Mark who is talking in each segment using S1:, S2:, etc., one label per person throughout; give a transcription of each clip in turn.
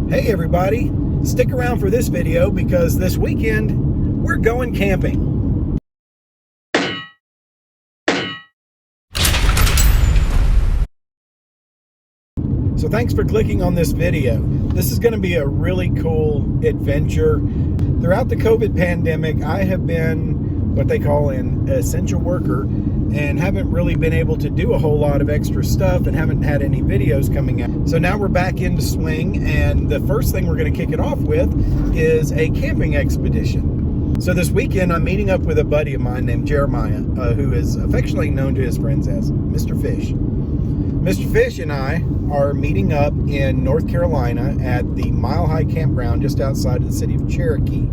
S1: Hey everybody, stick around for this video because this weekend we're going camping. So thanks for clicking on this video. This is going to be a really cool adventure. Throughout the COVID pandemic, I have been what they call an essential worker and haven't really been able to do a whole lot of extra stuff and haven't had any videos coming out. So now we're back into swing, and the first thing we're going to kick it off with is a camping expedition. So this weekend I'm meeting up with a buddy of mine named Jeremiah, who is affectionately known to his friends as Mr. Fish. Mr. Fish and I are meeting up in North Carolina at the Mile High Campground just outside of the city of Cherokee.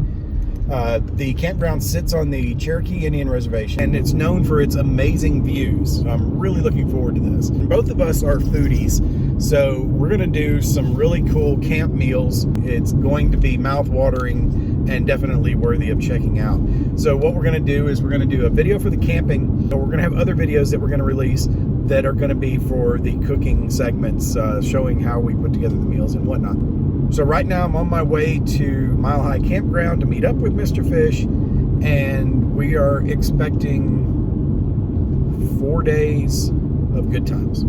S1: The campground sits on the Cherokee Indian Reservation, and it's known for its amazing views. I'm really looking forward to this. And both of us are foodies, so we're going to do some really cool camp meals. It's going to be mouth-watering and definitely worthy of checking out. So what we're going to do is we're going to do a video for the camping, but we're going to have other videos that we're going to release that are going to be for the cooking segments, showing how we put together the meals and whatnot. So right now I'm on my way to Mile High Campground to meet up with Mr. Fish, and we are expecting 4 days of good times.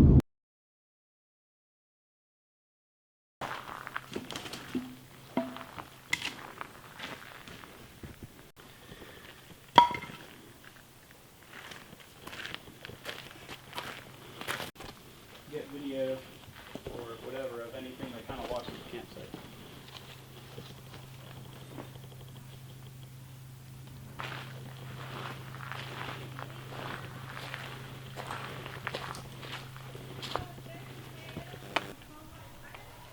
S2: Get video or whatever of anything that kind of walks through the campsite.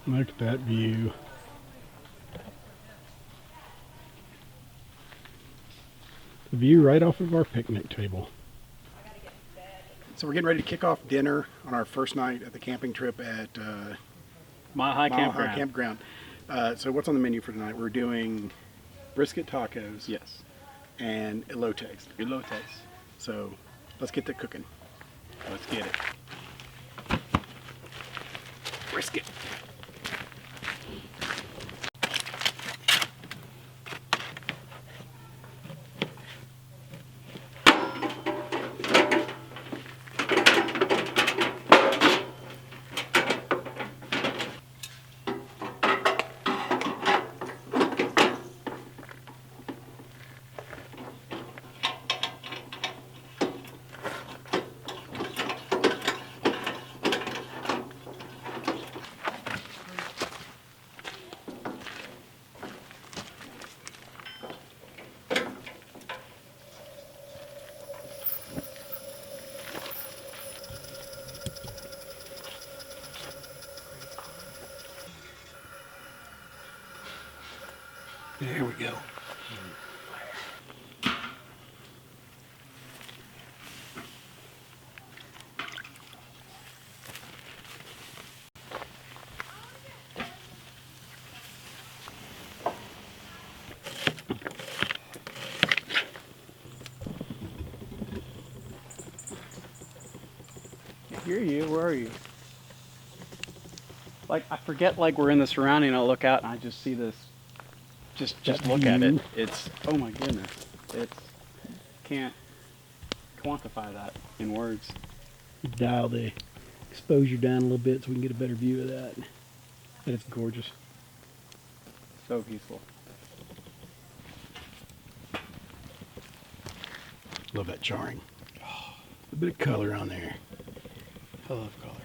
S3: Look at that view. The view right off of our picnic table. So we're getting ready to kick off dinner on our first night at the camping trip at
S2: Mile High
S3: Mile
S2: Campground.
S3: High Campground. So what's on the menu for tonight? We're doing brisket tacos.
S2: Yes.
S3: And elotes.
S2: Elotes.
S3: So let's get to cooking.
S2: Let's get it.
S3: Brisket. There we go.
S2: I hear you. Where are you? Like, I forget, like, we're in the surrounding. I'll look out and I just see this. Just look at it. It's, oh my goodness. It's, can't quantify that in words.
S3: Dial the exposure down a little bit so we can get a better view of that. But it's gorgeous.
S2: So peaceful.
S3: Love that charring. Oh, a bit of color on there. I love color.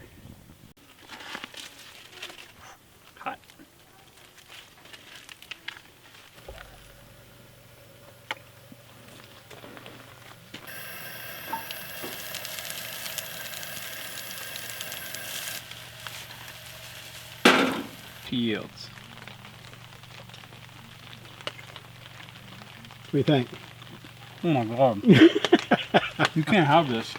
S2: Hot. Yields.
S3: What do you think?
S2: Oh my god. You can't have this.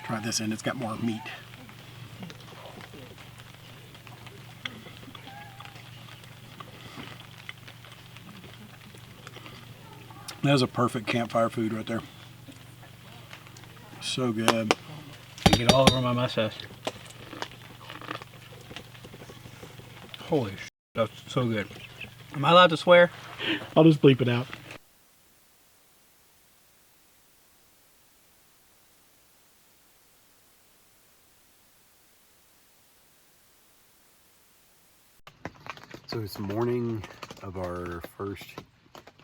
S3: Try this end, it's got more meat. That was a perfect campfire food right there. So good.
S2: You get all over my mustache.
S3: Holy sh! That's so good.
S2: Am I allowed to swear?
S3: I'll just bleep it out.
S4: So it's the morning of our first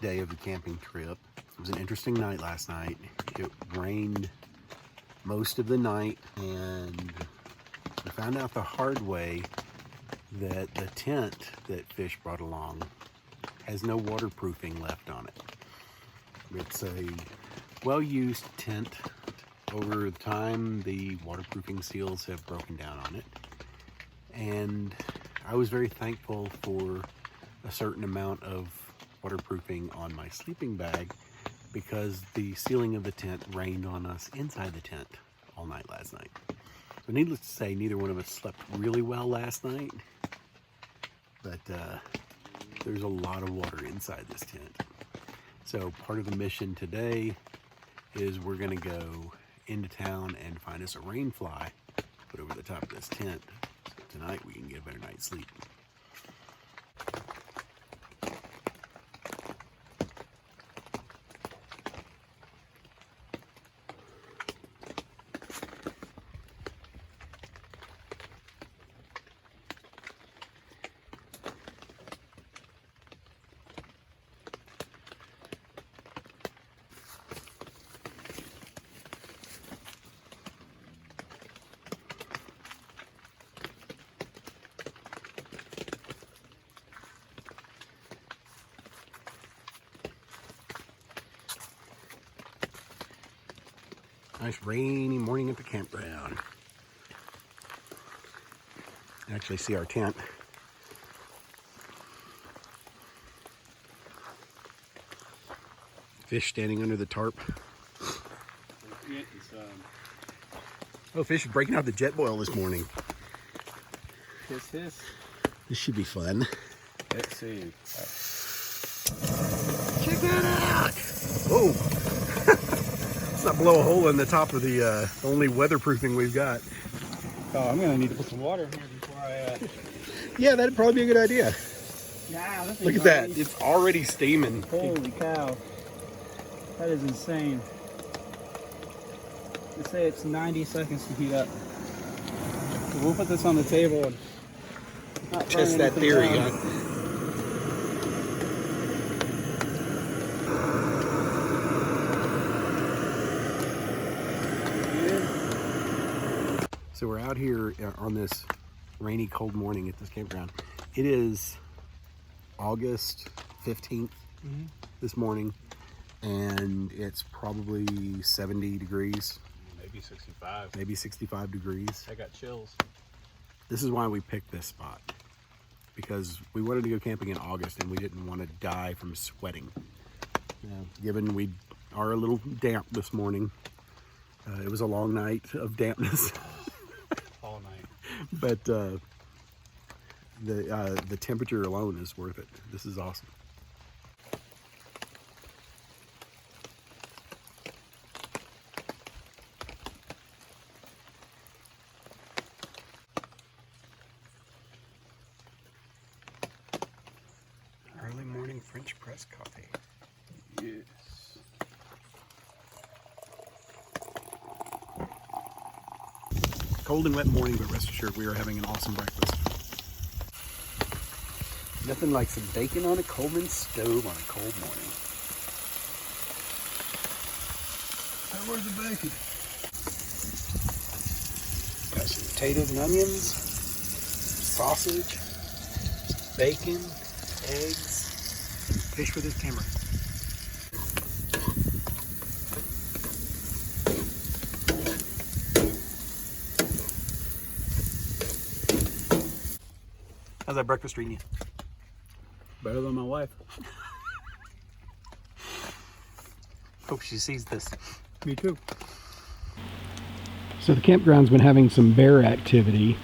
S4: day of the camping trip. It was an interesting night last night. It rained most of the night, and we found out the hard way that the tent that Fish brought along has no waterproofing left on it. It's a well-used tent. Over time, the waterproofing seals have broken down on it, and I was very thankful for a certain amount of waterproofing on my sleeping bag, because the ceiling of the tent rained on us inside the tent all night last night. So needless to say, neither one of us slept really well last night, but there's a lot of water inside this tent. So part of the mission today is we're gonna go into town and find us a rain fly, put over the top of this tent, so tonight we can get a better night's sleep. Nice rainy morning at the campground. You actually see our tent. Fish standing under the tarp. Oh, Fish is breaking out the jet boil this morning.
S2: Hiss.
S4: This should be fun.
S2: Let's see.
S4: Check that out! Whoa! Let's not blow a hole in the top of the only weatherproofing we've got.
S2: Oh, I'm gonna need to put some water in here before I.
S4: Yeah, that'd probably be a good idea.
S2: Yeah, this
S4: Look at that. It's already steaming.
S2: Holy cow. That is insane. They say it's 90 seconds to heat up. So we'll put this on the table and not
S4: Test
S2: burn
S4: that
S2: anything
S4: theory,
S2: down.
S4: huh? So we're out here on this rainy, cold morning at this campground. It is August 15th this morning, and it's probably 70 degrees.
S2: Maybe 65.
S4: Maybe 65 degrees.
S2: I got chills.
S4: This is why we picked this spot, because we wanted to go camping in August and we didn't want to die from sweating. Given we are a little damp this morning, it was a long night of dampness.
S2: All night.
S4: But the temperature alone is worth it. This is awesome. Early morning French press coffee.
S2: Yes.
S4: Cold and wet morning, but rest assured we are having an awesome breakfast. Nothing like some bacon on a Coleman stove on a cold morning.
S3: Where's the bacon?
S4: Got some potatoes and onions, sausage, bacon, eggs, and Fish with his camera. How's that breakfast treating you?
S2: Better than my wife.
S4: Hope she sees this.
S2: Me too.
S3: So the campground's been having some bear activity.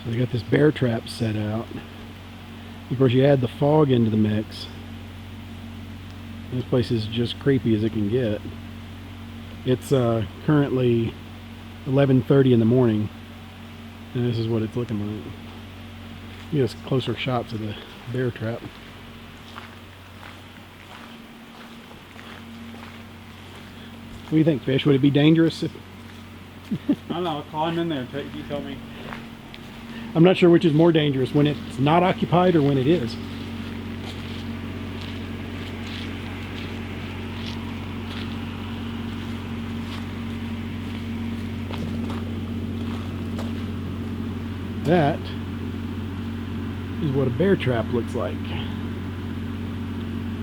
S3: So they got this bear trap set out. Of course, you add the fog into the mix. This place is just creepy as it can get. It's currently 11:30 in the morning, and this is what it's looking like. Get us closer shots of the bear trap. What do you think, Fish? Would it be dangerous if...
S2: I don't know. I'll climb in there. You tell me.
S3: I'm not sure which is more dangerous, when it's not occupied or when it is. That is what a bear trap looks like.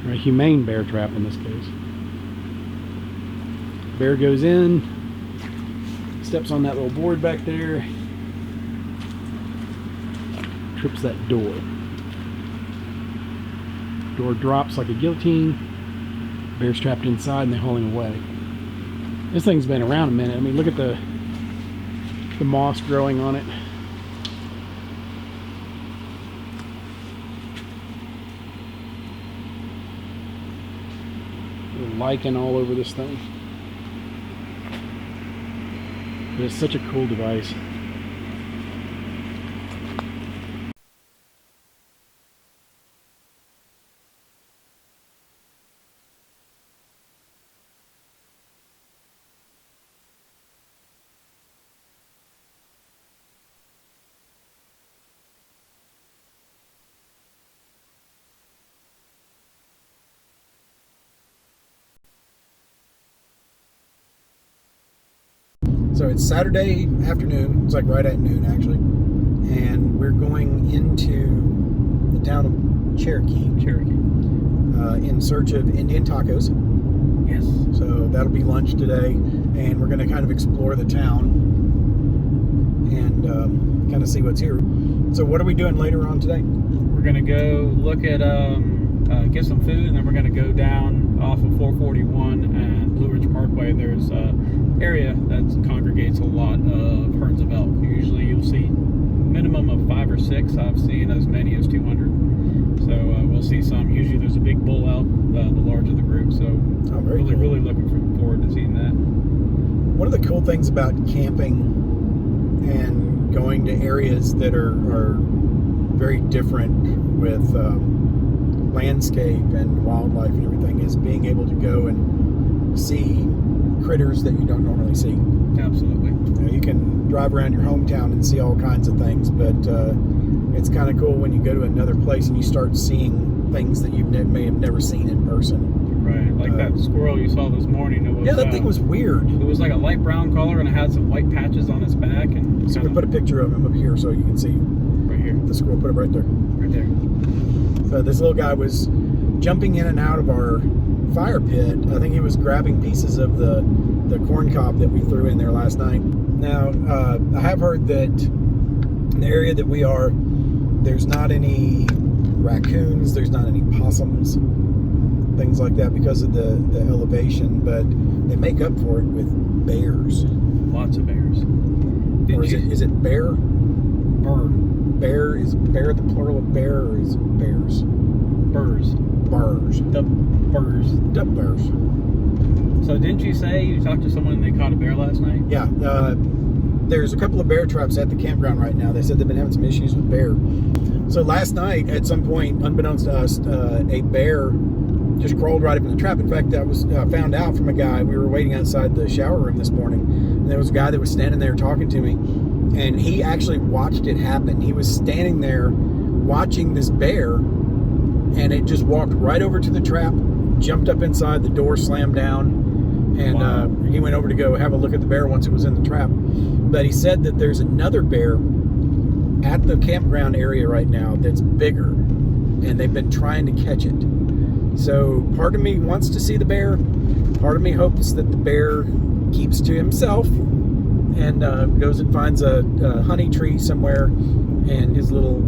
S3: Or a humane bear trap in this case. Bear goes in, steps on that little board back there, trips that door. Door drops like a guillotine. Bear's trapped inside and they haul him away. This thing's been around a minute. I mean, look at the moss growing on it. Lichen all over this thing. But it's such a cool device.
S1: So it's Saturday afternoon. It's like right at noon, actually. And we're going into the town of Cherokee in search of Indian tacos.
S2: Yes.
S1: So that'll be lunch today. And we're going to kind of explore the town and kind of see what's here. So what are we doing later on today?
S2: We're gonna go look at get some food, and then we're gonna go down off of 441 and Blue Ridge Parkway. There's a area that congregates a lot of herds of elk. Usually you'll see minimum of 5 or 6. I've seen as many as 200. So we'll see some. Usually there's a big bull elk, the larger the group. So really looking forward to seeing that.
S1: One of the cool things about camping and going to areas that are very different with landscape and wildlife and everything is being able to go and see critters that you don't normally see.
S2: Absolutely.
S1: You can drive around your hometown and see all kinds of things, but it's kind of cool when you go to another place and you start seeing things that you may have never seen in person.
S2: Right, like that squirrel you saw this morning. It was,
S1: yeah, that thing was weird.
S2: It was like a light brown color and it had some white patches on its back. And
S1: so we put a picture of him up here so you can see.
S2: Right here.
S1: The squirrel, put it right there.
S2: Right there.
S1: So this little guy was jumping in and out of our fire pit. I think he was grabbing pieces of the corn cob that we threw in there last night. Now, I have heard that in the area that we are, there's not any raccoons, there's not any possums, things like that because of the elevation, but they make up for it with bears.
S2: Lots of bears.
S1: Or is it bear?
S2: Bird.
S1: Bear, is bear the plural of bear, or is it bears?
S2: Burrs.
S1: Burrs.
S2: The burrs.
S1: The burrs.
S2: So didn't you say you talked to someone and they caught a bear last night?
S1: Yeah. There's a couple of bear traps at the campground right now. They said they've been having some issues with bear. So last night, at some point, unbeknownst to us, a bear just crawled right up in the trap. In fact, I was found out from a guy. We were waiting outside the shower room this morning, and there was a guy that was standing there talking to me, and he actually watched it happen. He was standing there watching this bear, and it just walked right over to the trap, jumped up inside, the door slammed down, and
S2: wow.
S1: He went over to go have a look at the bear once it was in the trap. But he said that there's another bear at the campground area right now that's bigger, and they've been trying to catch it. So part of me wants to see the bear, part of me hopes that the bear keeps to himself and goes and finds a honey tree somewhere and his little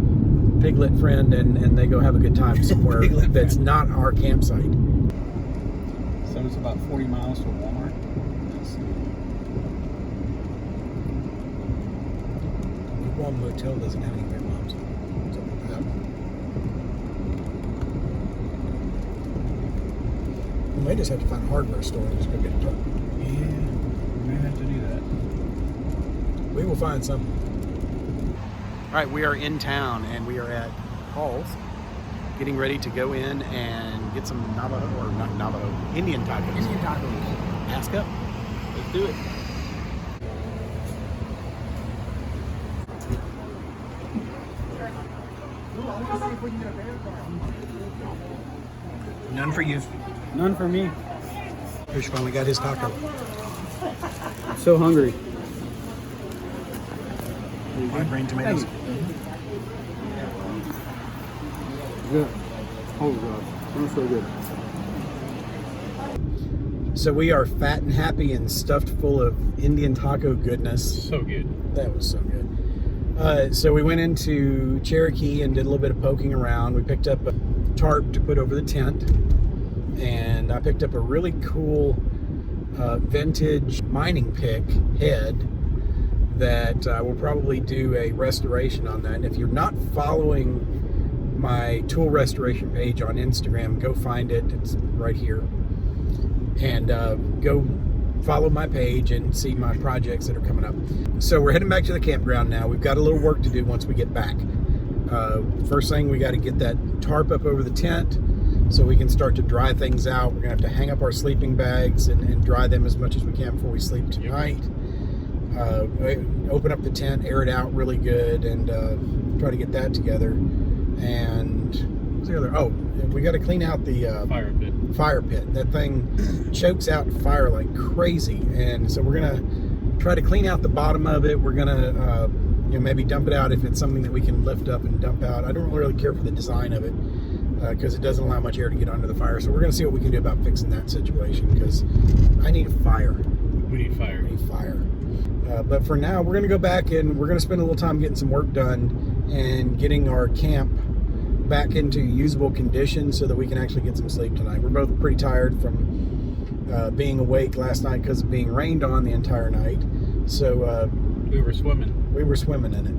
S1: piglet friend, and they go have a good time somewhere that's not our campsite.
S2: So it's about 40 miles to Walmart.
S1: The one motel doesn't have any bear moms. Something like that. We may just have to find a hardware store and just go get a truck.
S2: Yeah, we may have to do that.
S1: We will find something.
S4: All right, we are in town and we are at Paul's, getting ready to go in and get some Navajo, or not Navajo, Indian tacos.
S1: Indian tacos.
S4: Ask up.
S2: Let's do it.
S1: None for you.
S2: None for me.
S1: Fish finally got his taco.
S2: I'm so hungry.
S1: My green tomatoes.
S2: Good. Oh god, that's so good.
S1: So we are fat and happy and stuffed full of Indian taco goodness.
S2: So good.
S1: That was so good. So we went into Cherokee and did a little bit of poking around. We picked up a tarp to put over the tent, and I picked up a really cool vintage mining pick head that I will probably do a restoration on that. And if you're not following my tool restoration page on Instagram, go find it. It's right here. And go follow my page and see my projects that are coming up. So we're heading back to the campground now. We've got a little work to do once we get back. First thing, we got to get that tarp up over the tent so we can start to dry things out. We're gonna have to hang up our sleeping bags and dry them as much as we can before we sleep tonight. Open up the tent, air it out really good, and try to get that together. And what's the other? Oh, we got to clean out the fire pit. That thing chokes out fire like crazy, and so we're gonna try to clean out the bottom of it. We're gonna maybe dump it out if it's something that we can lift up and dump out. I don't really care for the design of it because it doesn't allow much air to get under the fire. So we're gonna see what we can do about fixing that situation, because I need a fire.
S2: We need fire.
S1: We need fire. But for now, we're gonna go back and we're gonna spend a little time getting some work done and getting our camp back into usable condition so that we can actually get some sleep tonight. We're both pretty tired from being awake last night because of being rained on the entire night. So
S2: we were swimming.
S1: We were swimming in it.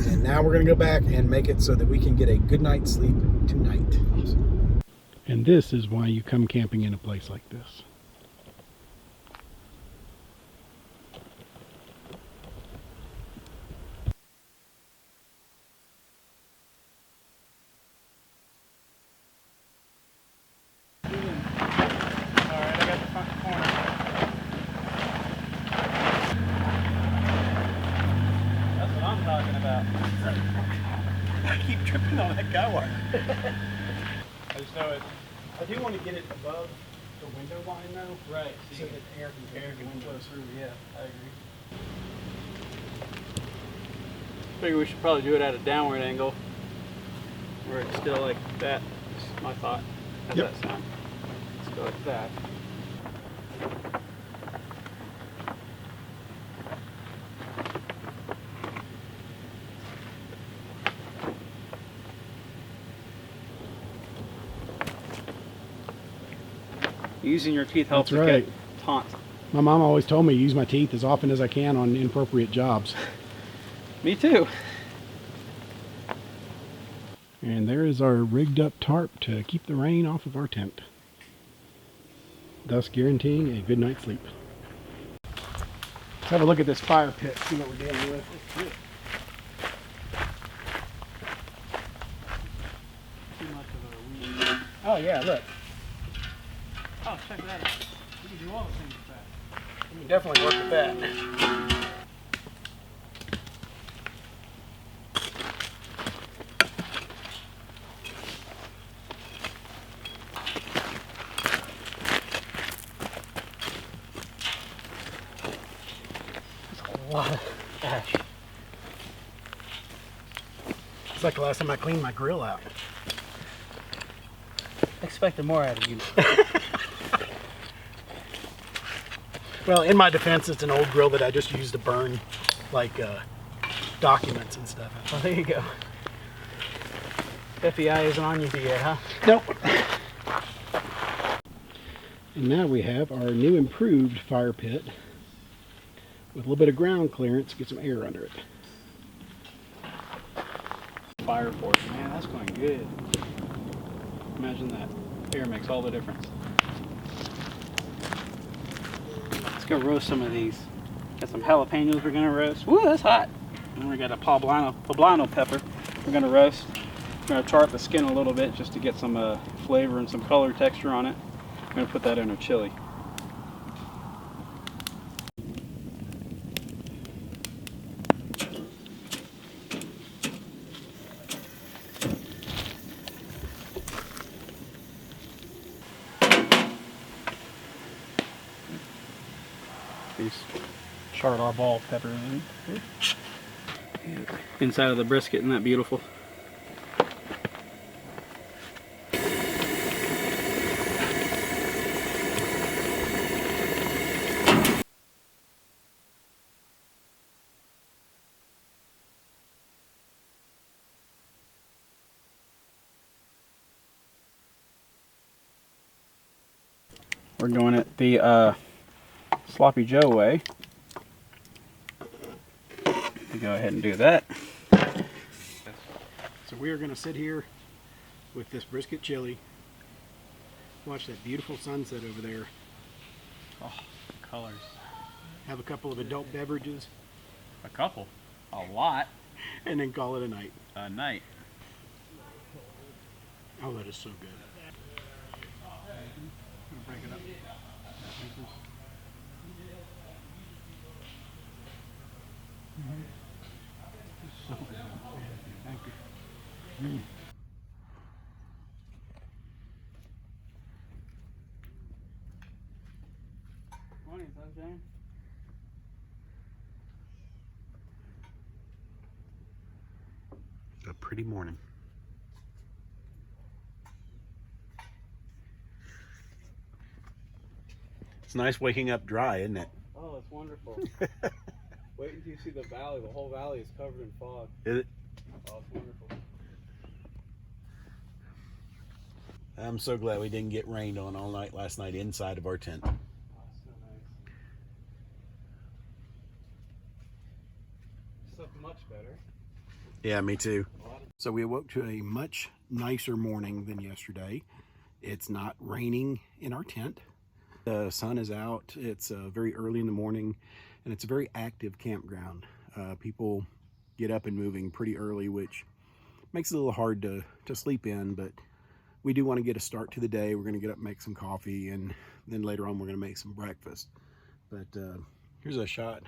S1: And now we're going to go back and make it so that we can get a good night's sleep tonight.
S3: Awesome. And this is why you come camping in a place like this.
S1: I keep tripping on that guy wire.
S2: I just know it.
S1: I do want to get it above the window line though.
S2: Right.
S1: So that the air can flow through. Yeah, I agree.
S2: Figure we should probably do it at a downward angle, where it's still like that. That's my thought. How's that sound? Let's go like that. Using your teeth helps
S3: That's right.
S2: get taunt.
S3: My mom always told me to use my teeth as often as I can on inappropriate jobs.
S2: Me too.
S3: And there is our rigged up tarp to keep the rain off of our tent, thus guaranteeing a good night's sleep. Let's have a look at this fire pit, see what we're dealing with.
S2: Too much of a weed.
S3: Oh yeah, look.
S2: Oh, check that out. We can do all the things with that.
S3: We can definitely work with that. That's a lot of ash. It's like the last time I cleaned my grill out.
S2: Expected more out of you.
S3: Well, in my defense, it's an old grill that I just used to burn, like, documents and stuff.
S2: Well, there you go. FBI isn't on you yet, huh?
S3: Nope. And now we have our new improved fire pit with a little bit of ground clearance to get some air under it.
S2: Fire force, man, that's going good. Imagine that. Air makes all the difference. Let's go roast some of these. Got some jalapenos we're gonna roast. Woo, that's hot. And we got a poblano pepper. We're gonna roast. We're gonna char up the skin a little bit just to get some flavor and some color texture on it. We're gonna put that in our chili. These charred our ball peppers in. Inside of the brisket, isn't that beautiful? We're going it the Sloppy Joe way. We go ahead and do that.
S3: So we are going to sit here with this brisket chili, watch that beautiful sunset over there,
S2: Oh, colors.
S3: have a couple of adult beverages,
S2: A couple. A lot.
S3: and then call it a night.
S2: A night.
S3: Oh, that is so good. Break it up. So good. Thank you.
S2: Morning, sunshine.
S4: A pretty morning. It's nice waking up dry, isn't it?
S2: Oh, it's wonderful. Wait until you see the valley. The whole valley is covered in fog.
S4: Is it?
S2: Oh, it's wonderful.
S4: I'm so glad we didn't get rained on all night last night inside of our tent.
S2: Oh, so nice. Slept much better.
S4: Yeah, me too. So we awoke to a much nicer morning than yesterday. It's not raining in our tent. The sun is out. It's very early in the morning, and it's a very active campground. People get up and moving pretty early, which makes it a little hard to sleep in, but we do want to get a start to the day. We're going to get up and make some coffee, and then later on we're going to make some breakfast. But here's a shot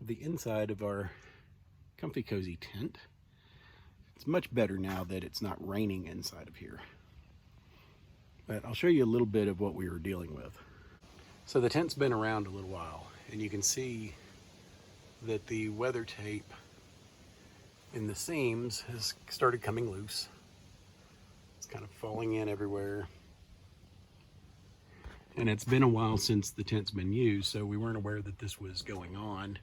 S4: of the inside of our comfy cozy tent. It's much better now that it's not raining inside of here. But I'll show you a little bit of what we were dealing with. So the tent's been around a little while, and you can see that the weather tape in the seams has started coming loose. It's kind of falling in everywhere. And it's been a while since the tent's been used, so we weren't aware that this was going on.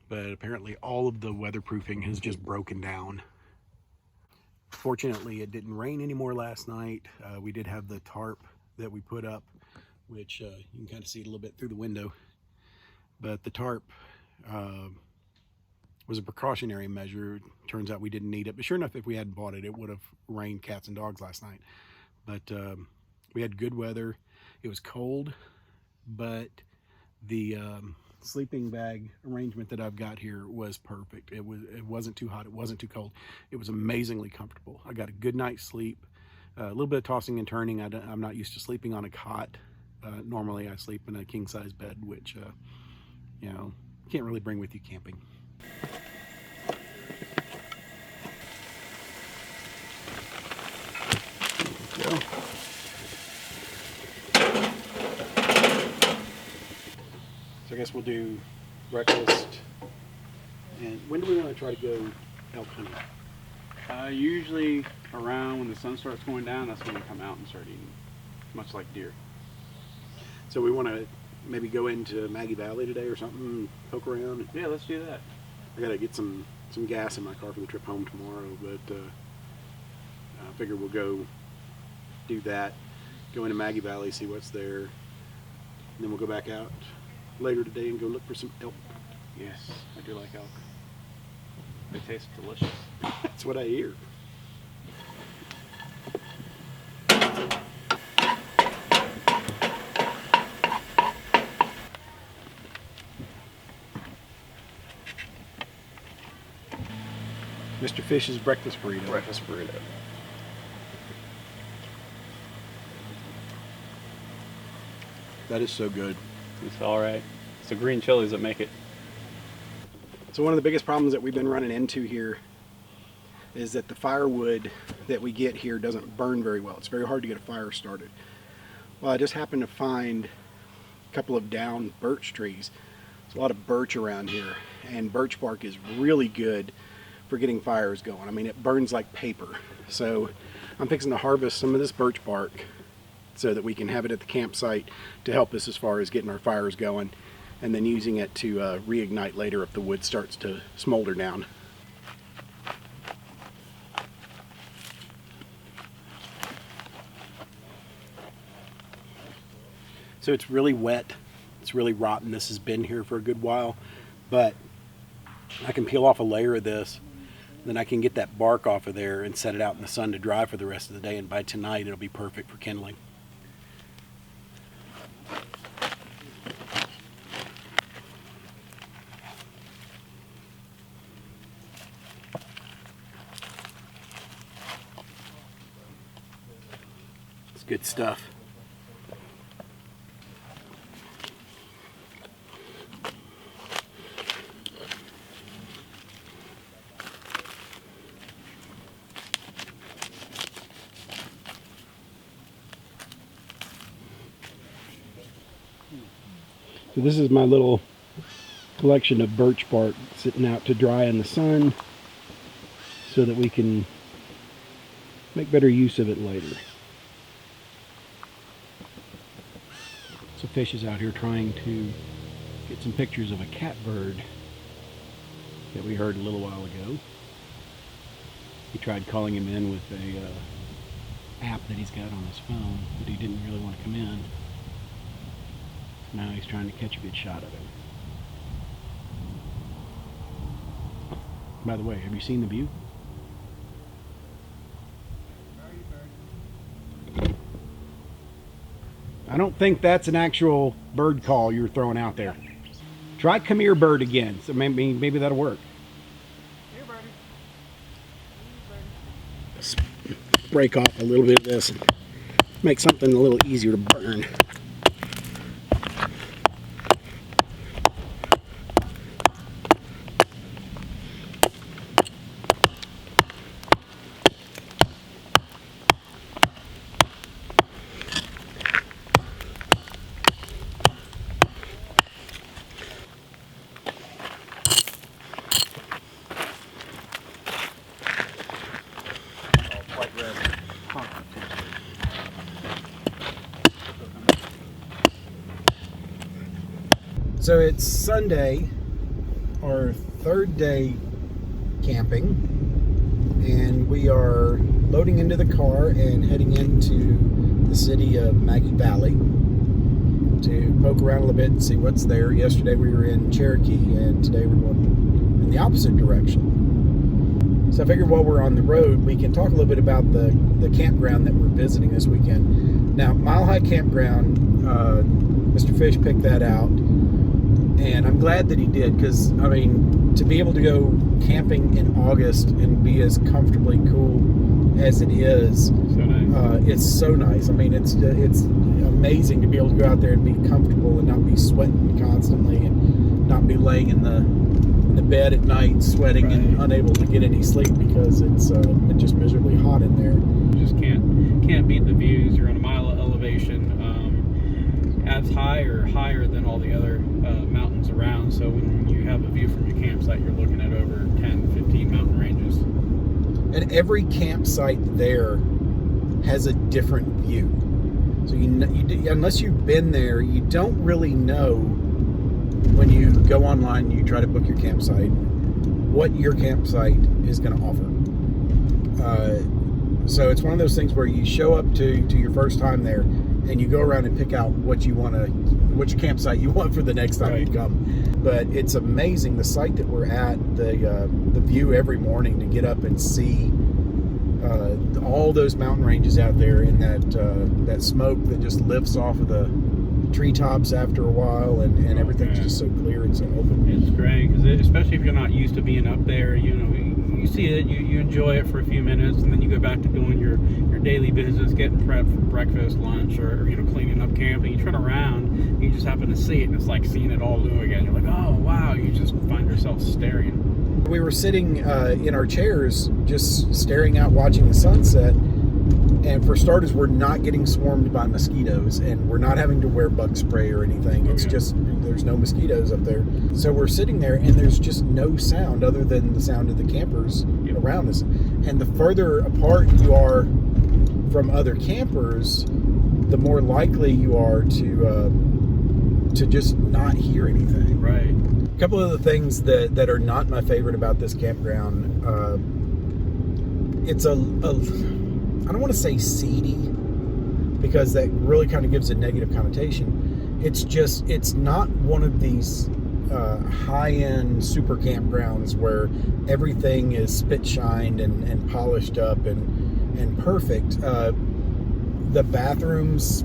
S4: But apparently all of the weatherproofing has just broken down. Fortunately, it didn't rain anymore last night. We did have the tarp that we put up, which you can kind of see it a little bit through the window. But the tarp was a precautionary measure. Turns out we didn't need it. But sure enough, if we hadn't bought it, it would have rained cats and dogs last night. But we had good weather. It was cold, but the sleeping bag arrangement that I've got here was perfect. It wasn't too hot, it wasn't too cold. It was amazingly comfortable. I got a good night's sleep. A little bit of tossing and turning. I'm not used to sleeping on a cot. Normally I sleep in a king-size bed, which you know, you can't really bring with you camping. There we go. So I guess we'll do breakfast. And when do we want to try to go elk hunting?
S2: Usually around when the sun starts going down, that's when we come out and start eating, much like deer.
S3: So we want to maybe go into Maggie Valley today or something, poke around.
S2: Yeah, let's do that.
S3: I got to get some gas in my car for the trip home tomorrow, but I figure we'll go do that, go into Maggie Valley, see what's there, and then we'll go back out later today and go look for some elk.
S2: Yes, I do like elk. They taste delicious.
S3: That's what I hear. Mr. Fish's breakfast burrito.
S2: Breakfast burrito.
S3: That is so good.
S2: It's all right. It's the green chilies that make it.
S3: So one of the biggest problems that we've been running into here is that the firewood that we get here doesn't burn very well. It's very hard to get a fire started. Well, I just happened to find a couple of downed birch trees. There's a lot of birch around here, and birch bark is really good for getting fires going. I mean, it burns like paper. So I'm fixing to harvest some of this birch bark so that we can have it at the campsite to help us as far as getting our fires going, and then using it to reignite later if the wood starts to smolder down. So it's really wet, it's really rotten. This has been here for a good while, but I can peel off a layer of this, then I can get that bark off of there and set it out in the sun to dry for the rest of the day, and by tonight it'll be perfect for kindling. It's good stuff. So this is my little collection of birch bark sitting out to dry in the sun so that we can make better use of it later. So Fish is out here trying to get some pictures of a catbird that we heard a little while ago. He tried calling him in with a app that he's got on his phone, but he didn't really want to come in. Now he's trying to catch a good shot of him. By the way, have you seen the view? I don't think that's an actual bird call you're throwing out there. Try come here bird again. So maybe that'll work.
S2: Here, birdie.
S3: Let's break off a little bit of this and make something a little easier to burn.
S1: So it's Sunday, our third day camping, and we are loading into the car and heading into the city of Maggie Valley to poke around a little bit and see what's there. Yesterday we were in Cherokee, and today we're going in the opposite direction. So I figured while we're on the road, we can talk a little bit about the campground that we're visiting this weekend. Now, Mile High Campground, Mr. Fish picked that out. And I'm glad that he did, because, I mean, to be able to go camping in August and be as comfortably cool as it is,
S2: So nice.
S1: it's so nice. I mean, it's amazing to be able to go out there and be comfortable and not be sweating constantly and not be laying in the bed at night sweating and unable to get any sleep because it's just miserably hot in there.
S2: You just can't beat the views. You're on a mile of elevation, as high or higher than all the other mountains around. So when you have a view from your campsite, you're looking at over 10, 15 mountain ranges.
S1: And every campsite there has a different view. So unless you've been there, you don't really know when you go online and you try to book your campsite what your campsite is going to offer. So it's one of those things where you show up to your first time there and you go around and pick out which campsite you want for the next time you come. But it's amazing the site that we're at, the view every morning to get up and see all those mountain ranges out there, and that smoke that just lifts off of the treetops after a while, and everything's just so clear and so open.
S2: It's great, because especially if you're not used to being up there, you know, you see it, you enjoy it for a few minutes, and then you go back to doing your daily business, getting prepped for breakfast, lunch, or cleaning up camp. And you turn around, and you just happen to see it, and it's like seeing it all new again. You're like, oh wow! You just find yourself staring.
S1: We were sitting in our chairs, just staring out, watching the sunset. And for starters, we're not getting swarmed by mosquitoes, and we're not having to wear bug spray or anything. It's just, there's no mosquitoes up there. So we're sitting there, and there's just no sound other than the sound of the campers around us. And the further apart you are from other campers, the more likely you are to just not hear anything.
S2: Right.
S1: A couple of the things that are not my favorite about this campground, it's I don't want to say seedy, because that really kind of gives a negative connotation. It's not one of these high-end super campgrounds where everything is spit shined and polished up and perfect. The bathrooms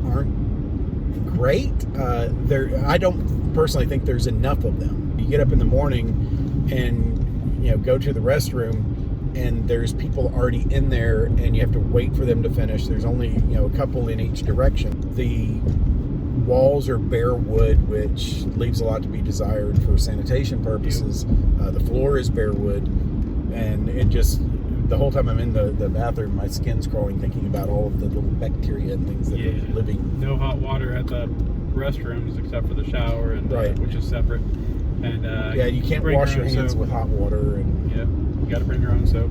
S1: aren't great. I don't personally think there's enough of them. You get up in the morning and go to the restroom, and there's people already in there, and you have to wait for them to finish. There's only a couple in each direction. The walls are bare wood, which leaves a lot to be desired for sanitation purposes. The floor is bare wood, and it just, the whole time I'm in the bathroom, my skin's crawling thinking about all of the little bacteria and things that are living.
S2: No hot water at the restrooms except for the shower, and which is separate. And
S1: you can't wash your hands with hot water, and
S2: you got to bring your own soap.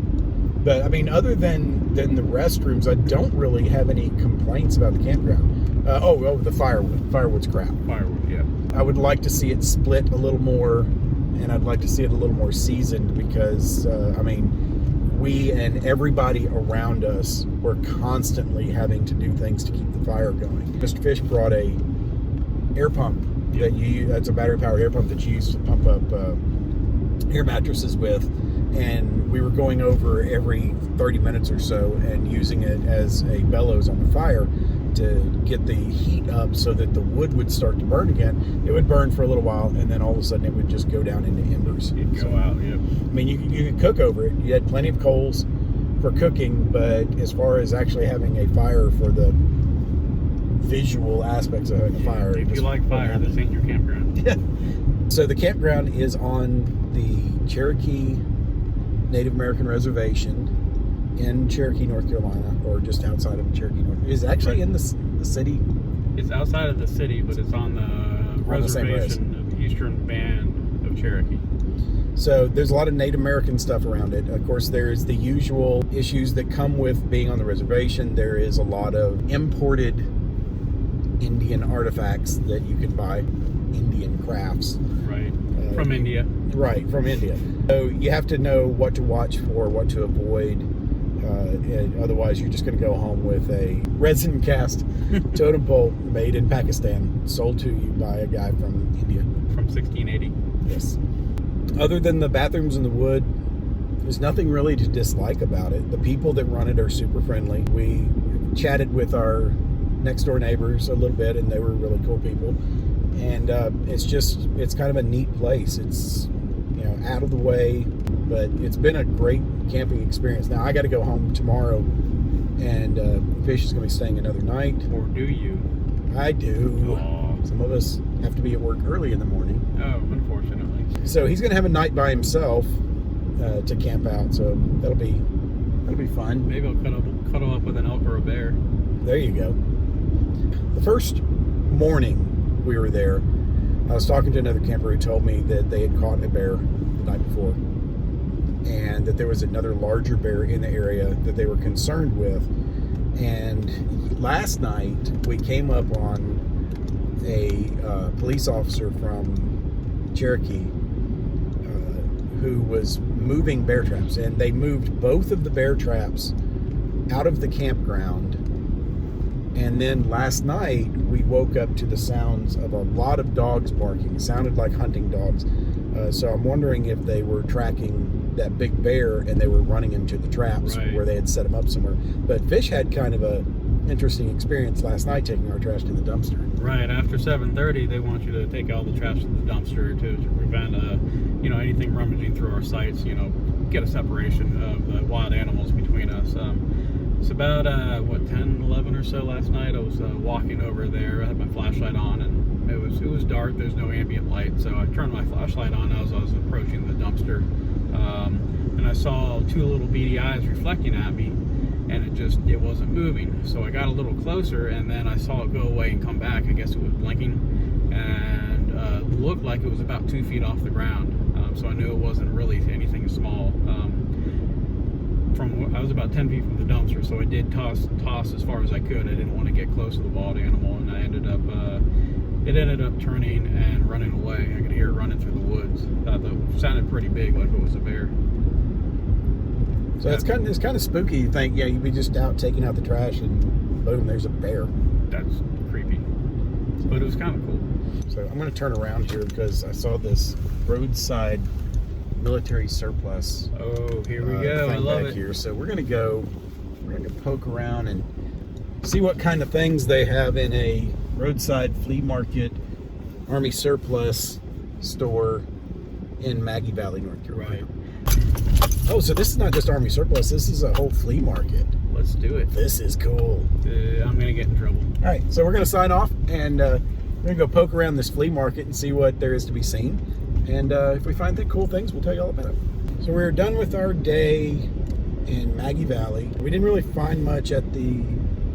S1: But I mean, other than the restrooms, I don't really have any complaints about the campground. The firewood. Firewood's crap.
S2: Firewood, yeah.
S1: I would like to see it split a little more, and I'd like to see it a little more seasoned, because we and everybody around us were constantly having to do things to keep the fire going. Mr. Fish brought a air pump that's a battery powered air pump that you use to pump up air mattresses with, and we were going over every 30 minutes or so and using it as a bellows on the fire to get the heat up so that the wood would start to burn again. It would burn for a little while, and then all of a sudden it would just go down into embers.
S2: It'd go out, yeah.
S1: I mean, you could cook over it. You had plenty of coals for cooking, but as far as actually having a fire for the visual aspects of having a fire.
S2: If you like fire, this ain't your campground.
S1: Yeah. So the campground is on the Cherokee Native American Reservation in Cherokee, North Carolina, or just outside of Cherokee, North Carolina. It's actually in the city.
S2: It's outside of the city, but it's on the reservation of the eastern band of Cherokee.
S1: So there's a lot of Native American stuff around it. Of course, there's the usual issues that come with being on the reservation. There is a lot of imported Indian artifacts that you can buy, Indian crafts.
S2: Right, from India.
S1: Right, from India. So you have to know what to watch for, what to avoid. Otherwise, you're just going to go home with a resin cast totem pole made in Pakistan, sold to you by a guy from India.
S2: From 1680.
S1: Yes. Other than the bathrooms and the wood, there's nothing really to dislike about it. The people that run it are super friendly. We chatted with our next door neighbors a little bit, and they were really cool people. And it's kind of a neat place. It's out of the way, but it's been a great camping experience. Now I got to go home tomorrow, and Fish is going to be staying another night.
S2: Or do you?
S1: I do.
S2: Aww.
S1: Some of us have to be at work early in the morning.
S2: Oh, unfortunately.
S1: So he's going to have a night by himself to camp out. So that'll be fun.
S2: Maybe I'll cuddle up with an elk or a bear.
S1: There you go. The first morning we were there, I was talking to another camper who told me that they had caught a bear the night before, and that there was another larger bear in the area that they were concerned with. And last night we came up on a police officer from Cherokee who was moving bear traps, and they moved both of the bear traps out of the campground. And then last night we woke up to the sounds of a lot of dogs barking. It sounded like hunting dogs. So I'm wondering if they were tracking that big bear and they were running into the traps where they had set them up somewhere. But Fish had kind of a interesting experience last night taking our trash to the dumpster.
S2: Right, after 7:30, they want you to take all the trash to the dumpster to prevent anything rummaging through our sites, get a separation of the wild animals between us. It's about 10, 11 or so last night. I was walking over there. I had my flashlight on, and it was dark. There's no ambient light, so I turned my flashlight on as I was approaching the dumpster, and I saw two little beady eyes reflecting at me, and it wasn't moving. So I got a little closer, and then I saw it go away and come back. I guess it was blinking, and looked like it was about 2 feet off the ground. So I knew it wasn't really anything small. I was about 10 feet from the dumpster, so I did toss as far as I could. I didn't want to get close to the wild animal, and it ended up turning and running away. I could hear it running through the woods. It sounded pretty big, like it was a bear.
S1: So it's kind of spooky. You think, yeah, you'd be just out taking out the trash, and boom, there's a bear.
S2: That's creepy, but it was kind of cool.
S1: So I'm going to turn around here because I saw this roadside military surplus.
S2: Oh, here we go. I love it.
S1: Here. So we're going to go poke around and see what kind of things they have in a roadside flea market Army surplus store in Maggie Valley, North Carolina.
S2: Right.
S1: Oh, so this is not just Army surplus. This is a whole flea market.
S2: Let's do it.
S1: This is cool.
S2: I'm going to get in trouble.
S1: All right, so we're going to sign off, and we're going to go poke around this flea market and see what there is to be seen. And if we find cool things, we'll tell you all about it. So we're done with our day in Maggie Valley. We didn't really find much at the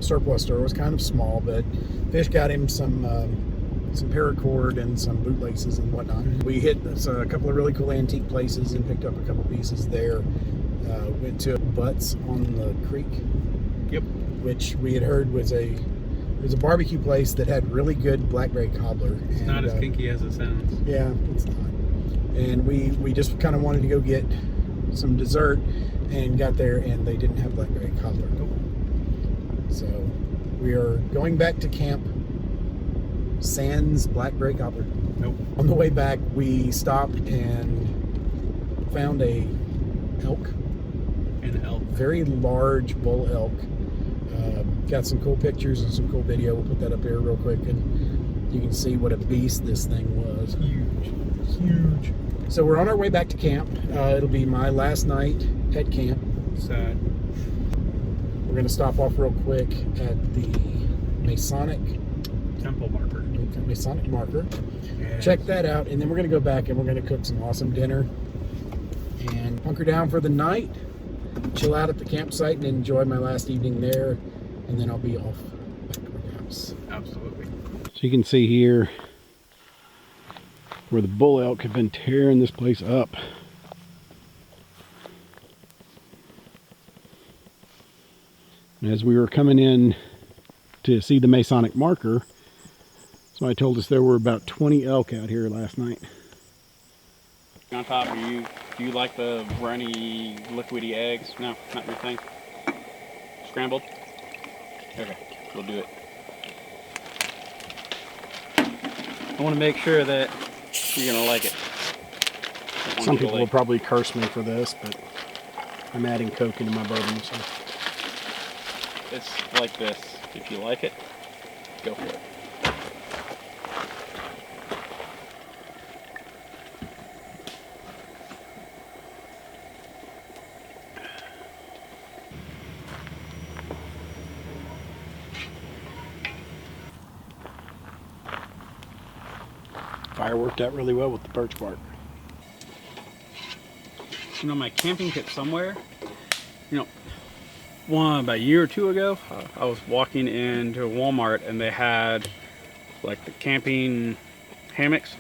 S1: surplus store. It was kind of small, but Fish got him some paracord and some bootlaces and whatnot. We hit a couple of really cool antique places and picked up a couple pieces there. Went to Butts on the Creek.
S2: Yep. Which
S1: we had heard was a barbecue place that had really good blackberry cobbler.
S2: It's not as kinky as it sounds.
S1: Yeah, it's not. And we just kind of wanted to go get some dessert and got there, and they didn't have blackberry cobbler. Nope. So we are going back to camp sans blackberry cobbler.
S2: Nope.
S1: On the way back, we stopped and found an elk. Very large bull elk. Got some cool pictures and some cool video. We'll put that up here real quick, and you can see what a beast this thing was. Huge. So we're on our way back to camp. It'll be my last night at camp.
S2: Sad.
S1: We're going to stop off real quick at the Masonic marker. Yes. Check that out, and then we're going to go back and we're going to cook some awesome dinner and hunker down for the night, chill out at the campsite, and enjoy my last evening there, and then I'll be off back to my house.
S2: Absolutely.
S3: So you can see here where the bull elk have been tearing this place up. And as we were coming in to see the Masonic marker, somebody told us there were about 20 elk out here last night.
S2: On top, do you like the runny, liquidy eggs? No, not your thing. Scrambled? Okay, we'll do it. I want to make sure that you're gonna like it.
S3: Some people will probably curse me for this, but I'm adding Coke into my bourbon, so.
S2: It's like this. If you like it, go for it.
S3: Fire worked out really well with the birch bark.
S2: You know, my camping kit somewhere, about a year or two ago, I was walking into Walmart and they had like the camping hammocks,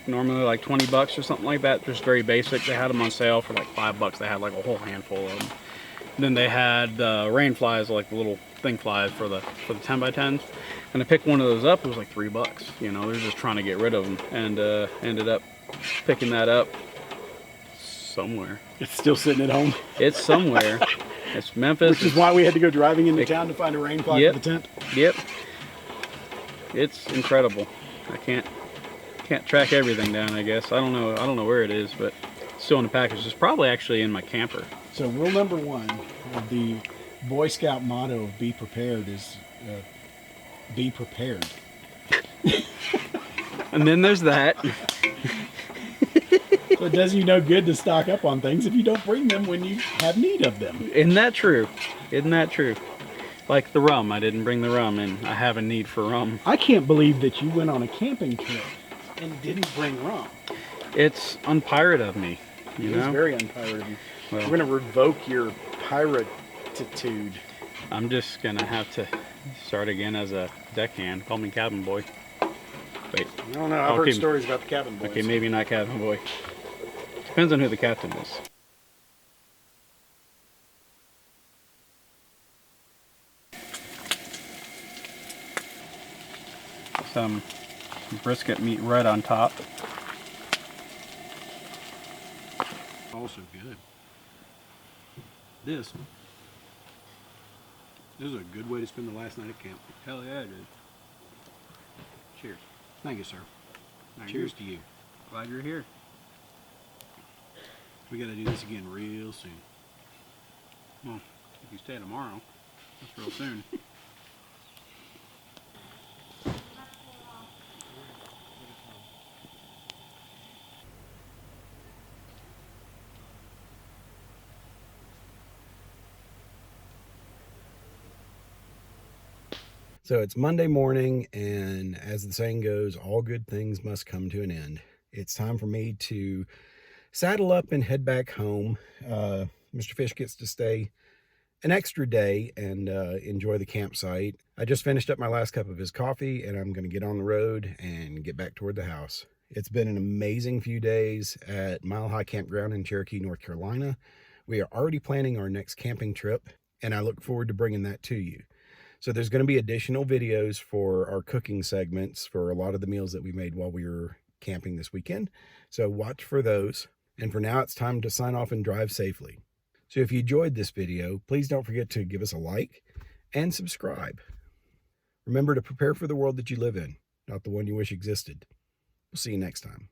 S2: normally like 20 bucks or something like that, just very basic. They had them on sale for like $5. They had like a whole handful of them. Then they had the rain flies, like the little thing flies for the 10 by 10s. And I picked one of those up. It was like $3. They're just trying to get rid of them, and ended up picking that up somewhere.
S3: It's still sitting at home.
S2: It's somewhere. It's Memphis.
S3: Which is why we had to go driving into town to find a rain fly for the tent.
S2: Yep. It's incredible. I can't track everything down, I guess. I don't know where it is, but it's still in the package. It's probably actually in my camper.
S3: So rule number one of the Boy Scout motto of be prepared is be prepared.
S2: And then there's that.
S3: So it does you no good to stock up on things if you don't bring them when you have need of them.
S2: Isn't that true? Isn't that true? Like the rum, I didn't bring the rum, and I have a need for rum.
S3: I can't believe that you went on a camping trip and didn't bring rum.
S2: It's unpirate of me, you
S3: It
S2: know?
S3: is very unpirate of you.
S2: Well,
S3: We're going to revoke your piratitude.
S2: I'm just gonna have to start again as a deckhand. Call me cabin boy. Wait,
S3: I don't know. I've
S2: Okay.
S3: heard stories about the cabin boys.
S2: okay, maybe not cabin boy. Depends on who the captain is. Some brisket meat right on top.
S3: Also good. This is a good way to spend the last night at camp.
S2: Hell yeah, dude. Cheers.
S3: Thank you, sir.
S2: Thank
S3: Cheers
S2: you.
S3: to you.
S2: Glad you're here.
S3: We got to do this again real soon.
S2: Well, if you stay tomorrow, that's real soon.
S1: So it's Monday morning, and as the saying goes, all good things must come to an end. It's time for me to saddle up and head back home. Mr. Fish gets to stay an extra day and enjoy the campsite. I just finished up my last cup of his coffee, and I'm going to get on the road and get back toward the house. It's been an amazing few days at Mile High Campground in Cherokee, North Carolina. We are already planning our next camping trip, and I look forward to bringing that to you. So there's going to be additional videos for our cooking segments for a lot of the meals that we made while we were camping this weekend. So watch for those. And for now, it's time to sign off and drive safely. So if you enjoyed this video, please don't forget to give us a like and subscribe. Remember to prepare for the world that you live in, not the one you wish existed. We'll see you next time.